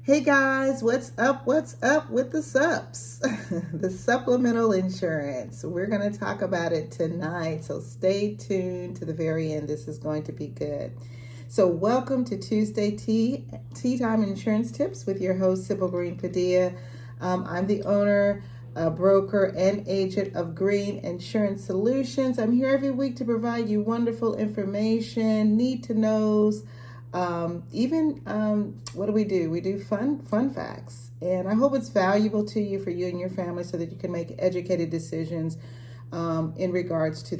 Hey guys, what's up? What's up with the Sups? The supplemental insurance. We're going to talk about it tonight, so stay tuned to the very end. This is going to be good. So, welcome to Tuesday Tea Time Insurance Tips with your host, Sybil Green Padilla. I'm the owner, broker, and agent of Green Insurance Solutions. I'm here every week to provide you wonderful information, need to knows. What do? We do fun facts, and I hope it's valuable to you, for you and your family, so that you can make educated decisions in regards to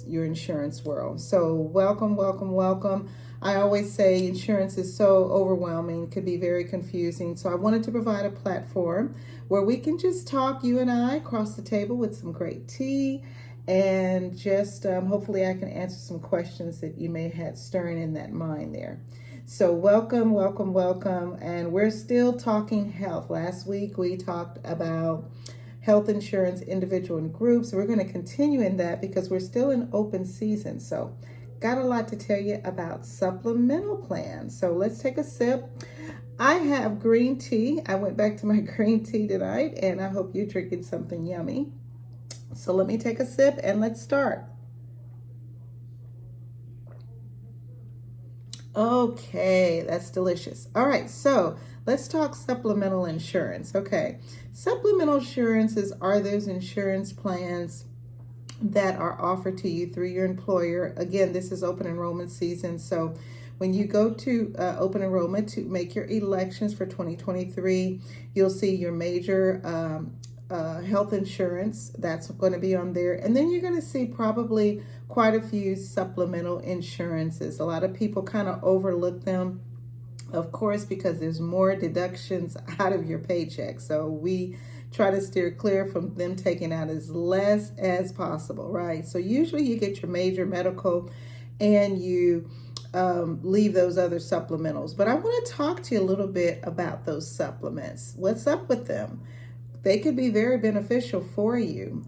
your insurance world. So welcome. I always say insurance is so overwhelming, could be very confusing. So I wanted to provide a platform where we can just talk, you and I, across the table with some great tea, and just hopefully I can answer some questions that you may have stirring in that mind there. So welcome. And we're still talking health. Last week we talked about health insurance, individual and groups. We're going to continue in that because we're still in open season. So got a lot to tell you about supplemental plans. So let's take a sip. I have green tea. I went back to my green tea tonight, and I hope you're drinking something yummy. So let me take a sip and let's start. Okay, that's delicious. All right, so let's talk supplemental insurance. Okay, supplemental insurances are those insurance plans that are offered to you through your employer. Again, this is open enrollment season, so when you go to open enrollment to make your elections for 2023, you'll see your major health insurance that's going to be on there, and then you're going to see probably quite a few supplemental insurances. A lot of people kind of overlook them, of course, because there's more deductions out of your paycheck. So we try to steer clear from them taking out as less as possible, right? So usually you get your major medical and you leave those other supplementals. But I want to talk to you a little bit about those supplements. What's up with them? They could be very beneficial for you.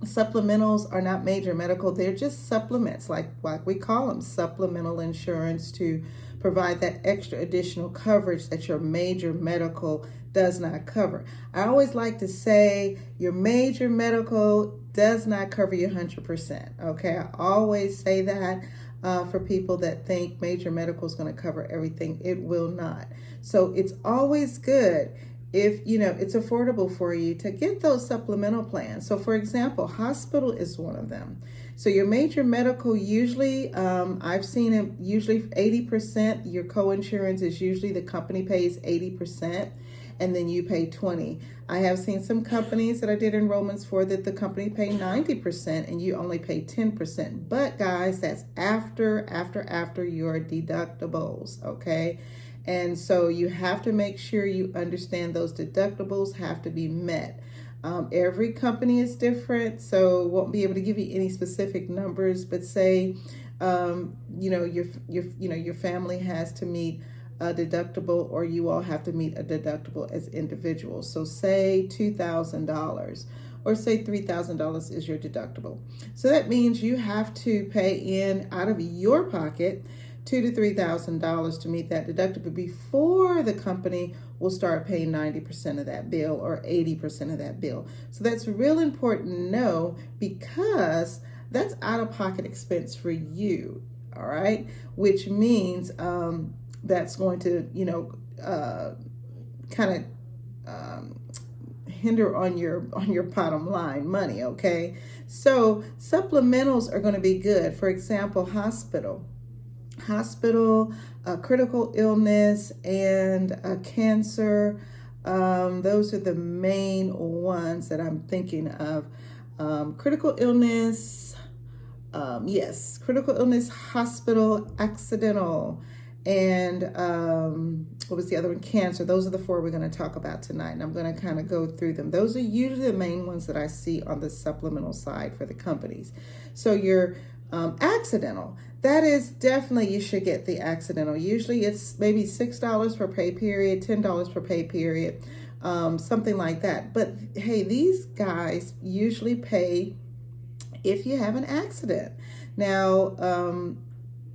Supplementals are not major medical. They're just supplements, like we call them, supplemental insurance, to provide that extra additional coverage that your major medical does not cover. I always like to say your major medical does not cover you 100%. Okay, I always say that for people that think major medical is going to cover everything. It will not. So it's always good if it's affordable for you to get those supplemental plans. So for example, hospital is one of them. So your major medical, usually I've seen it usually 80%. Your co-insurance is usually the company pays 80% and then you pay 20%. I have seen some companies that I did enrollments for that the company pay 90% and you only pay 10%. But guys, that's after your deductibles, okay? And so you have to make sure you understand those deductibles have to be met. Every company is different, so won't be able to give you any specific numbers. But say, your family has to meet a deductible, or you all have to meet a deductible as individuals. So say $2,000, or say $3,000 is your deductible. So that means you have to pay in out of your pocket $2,000 to $3,000 to meet that deductible before the company will start paying 90% of that bill or 80% of that bill. So that's real important to know, because that's out-of-pocket expense for you, all right? Which means that's going to, kind of hinder on your bottom line money, okay? So supplementals are going to be good. For example, hospital, critical illness, and cancer. Those are the main ones that I'm thinking of. Critical illness, yes, critical illness, hospital, accidental, and what was the other one? Cancer. Those are the four we're going to talk about tonight, and I'm going to kind of go through them. Those are usually the main ones that I see on the supplemental side for the companies. So your accidental, that is definitely, you should get the accidental. Usually it's maybe $6 per pay period, $10 per pay period, something like that. But hey, these guys usually pay if you have an accident. Now,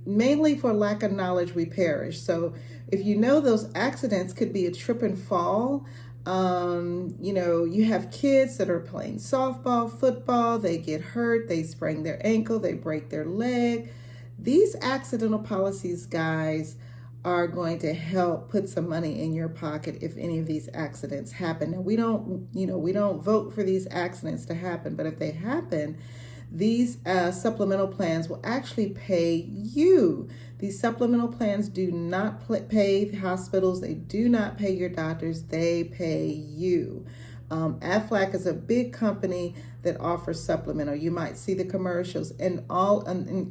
mainly for lack of knowledge we perish. So if you know those accidents could be a trip and fall, you have kids that are playing softball, football, they get hurt, they sprain their ankle, they break their leg. These accidental policies, guys, are going to help put some money in your pocket if any of these accidents happen. Now, we don't vote for these accidents to happen, but if they happen, these supplemental plans will actually pay you. These supplemental plans do not pay the hospitals, they do not pay your doctors, they pay you. Aflac is a big company that offers supplemental. You might see the commercials, and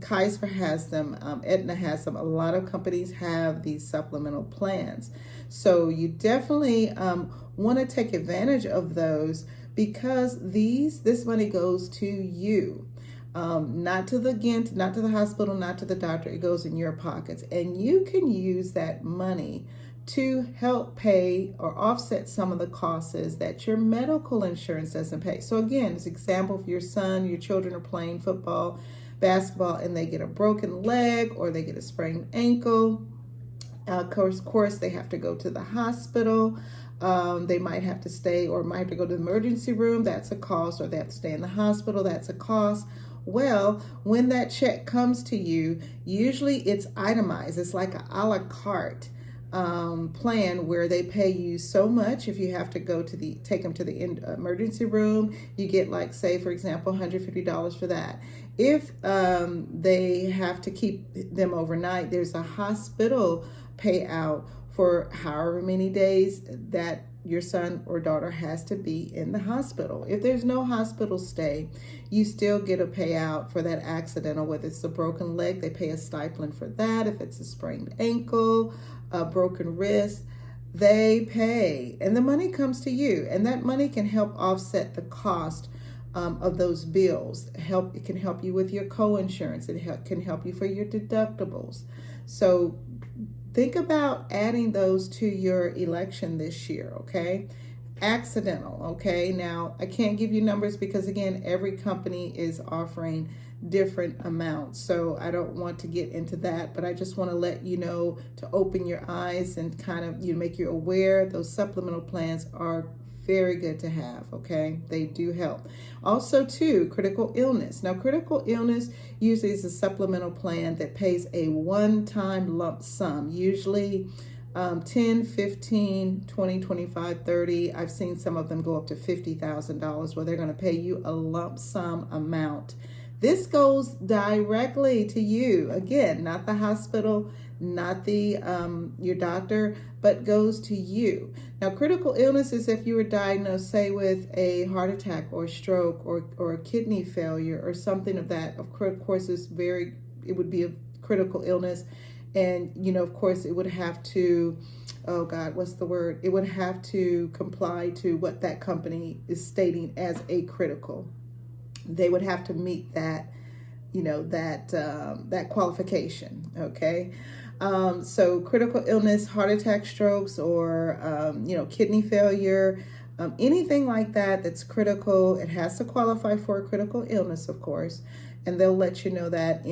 Kaiser has them, Aetna has them. A lot of companies have these supplemental plans. So you definitely want to take advantage of those because this money goes to you. Not to the hospital, not to the doctor. It goes in your pockets, and you can use that money to help pay or offset some of the costs that your medical insurance doesn't pay. So again, as an example, if your children are playing football, basketball, and they get a broken leg or they get a sprained ankle, of course, they have to go to the hospital. They might have to stay or might have to go to the emergency room. That's a cost. Or they have to stay in the hospital. That's a cost. Well, when that check comes to you, usually it's itemized. It's like a la carte plan where they pay you so much. If you have to take them to the emergency room, you get, like, say, for example, $150 for that. If they have to keep them overnight, there's a hospital payout for however many days that your son or daughter has to be in the hospital. If there's no hospital stay, you still get a payout for that accidental, whether it's a broken leg, they pay a stipend for that. If it's a sprained ankle, a broken wrist, they pay, and the money comes to you, and that money can help offset the cost of those bills. It can help you with your co-insurance. It can help you for your deductibles. So think about adding those to your election this year, okay? Accidental, okay? Now, I can't give you numbers because, again, every company is offering different amounts. So I don't want to get into that, but I just want to let you know, to open your eyes and kind of make you aware those supplemental plans are very good to have, okay? They do help. Also, too, critical illness. Now, critical illness usually is a supplemental plan that pays a one-time lump sum, usually 10, 15, 20, 25, 30. I've seen some of them go up to $50,000 where they're going to pay you a lump sum amount. This goes directly to you. Again, not the hospital, not the your doctor, but goes to you. Now, critical illness is if you were diagnosed, say, with a heart attack or stroke or a kidney failure or something of that. Of course, it would be a critical illness. And, of course, it would have to, oh God, what's the word? It would have to comply to what that company is stating as a critical. They would have to meet that, that qualification, okay? So critical illness, heart attack, strokes, or, kidney failure, anything like that that's critical, it has to qualify for a critical illness, of course, and they'll let you know that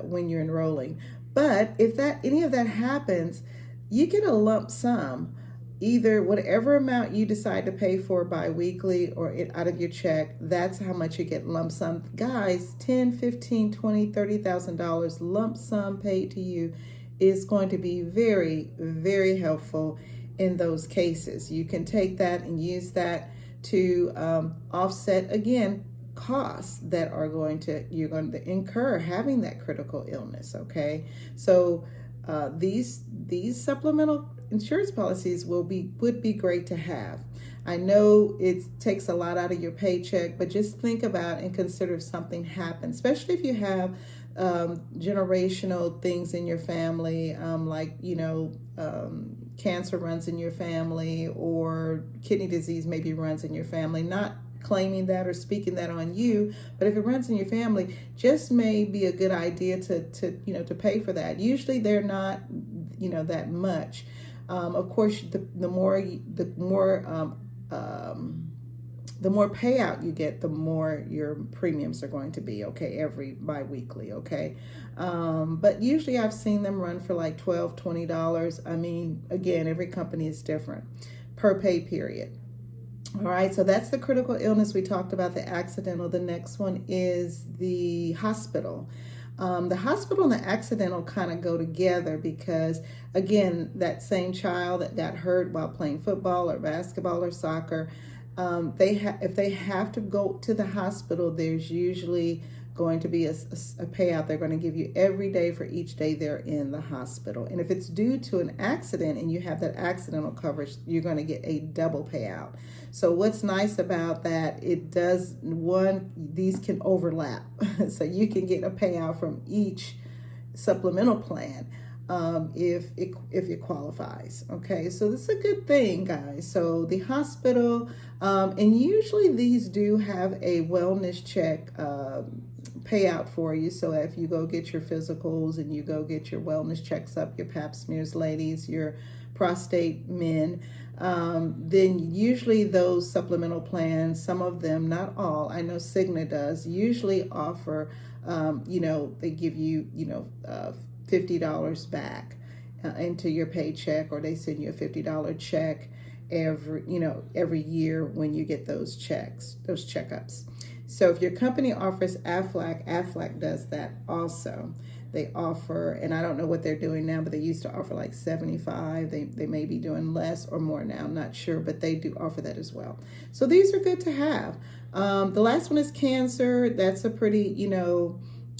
when you're enrolling. But if any of that happens, you get a lump sum, either whatever amount you decide to pay for bi-weekly or out of your check, that's how much you get lump sum. Guys, $10, $15, $20, $30,000 lump sum paid to you is going to be very, very helpful in those cases. You can take that and use that to offset, again, costs that you're going to incur having that critical illness, okay? So these supplemental insurance policies would be great to have. I know it takes a lot out of your paycheck, but just think about and consider if something happens, especially if you have generational things in your family, cancer runs in your family, or kidney disease maybe runs in your family. Not claiming that or speaking that on you, but if it runs in your family, just may be a good idea to pay for that. Usually they're not that much. Of course, the more the more payout you get, the more your premiums are going to be, okay, every biweekly, okay. But usually I've seen them run for like $12, $20. I mean, again, every company is different per pay period. All right, so that's the critical illness. We talked about the accidental. The next one is the hospital. The hospital and the accidental kind of go together because, again, that same child that got hurt while playing football or basketball or soccer, if they have to go to the hospital, there's usually going to be a payout they're going to give you every day for each day they're in the hospital. And if it's due to an accident and you have that accidental coverage, you're going to get a double payout. So what's nice about that, these can overlap. So you can get a payout from each supplemental plan if it qualifies. Okay, so this is a good thing, guys. So the hospital, and usually these do have a wellness check payout for you. So if you go get your physicals and you go get your wellness checks up, your pap smears, ladies, your prostate, men, then usually those supplemental plans, some of them, not all, I know Cigna does, usually offer, they give you, $50 back into your paycheck, or they send you a $50 check every year when you get those checkups. So if your company offers Aflac does that also. They offer, and I don't know what they're doing now, but they used to offer like 75. They may be doing less or more now, I'm not sure, but they do offer that as well. So these are good to have. The last one is cancer. That's a pretty,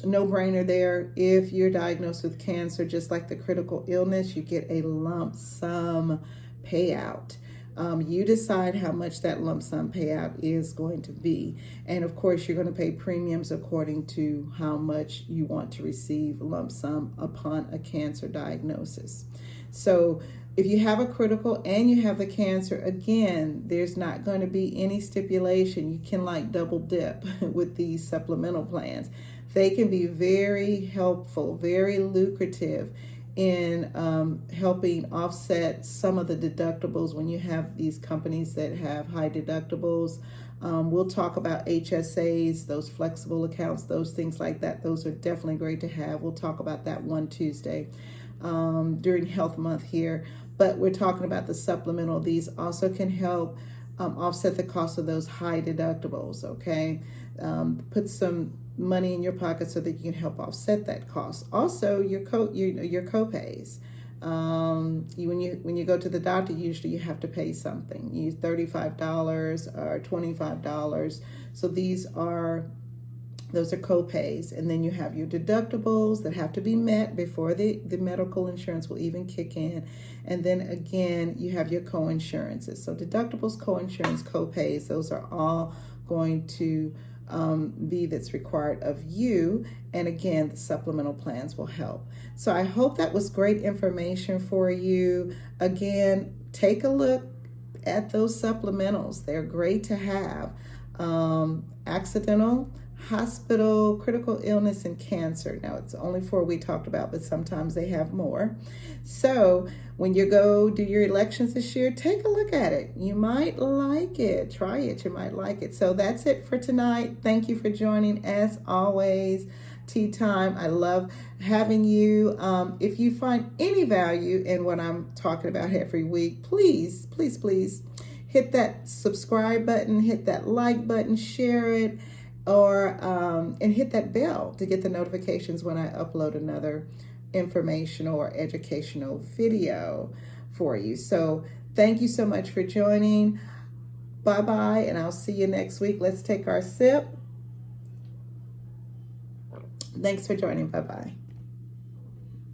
no-brainer there. If you're diagnosed with cancer, just like the critical illness, you get a lump sum payout. You decide how much that lump sum payout is going to be. And of course, you're going to pay premiums according to how much you want to receive lump sum upon a cancer diagnosis. So if you have a critical and you have the cancer, again, there's not going to be any stipulation. You can like double dip with these supplemental plans. They can be very helpful, very lucrative in helping offset some of the deductibles when you have these companies that have high deductibles. We'll talk about HSAs, those flexible accounts, those things like that. Those are definitely great to have. We'll talk about that one Tuesday during Health Month here. But we're talking about the supplemental. These also can help offset the cost of those high deductibles, okay? Put some money in your pocket so that you can help offset that cost. Also, your co-pays. When you go to the doctor, usually you have to pay something. You use $35 or $25. So those are co-pays. And then you have your deductibles that have to be met before the medical insurance will even kick in. And then again, you have your co-insurances. So deductibles, co-insurance, co-pays, those are all going to that's required of you. And again, the supplemental plans will help. So I hope that was great information for you. Again, take a look at those supplementals. They're great to have. Accidental, hospital, critical illness, and cancer. Now, it's only 4 we talked about, but sometimes they have more. So when you go do your elections this year, take a look at it. You might like it. Try it. You might like it. So that's it for tonight. Thank you for joining. As always, tea time. I love having you. If you find any value in what I'm talking about every week, please, please, please hit that subscribe button, hit that like button, share it, or and hit that bell to get the notifications when I upload another informational or educational video for you. So thank you so much for joining. Bye-bye, and I'll see you next week. Let's take our sip. Thanks for joining. Bye-bye.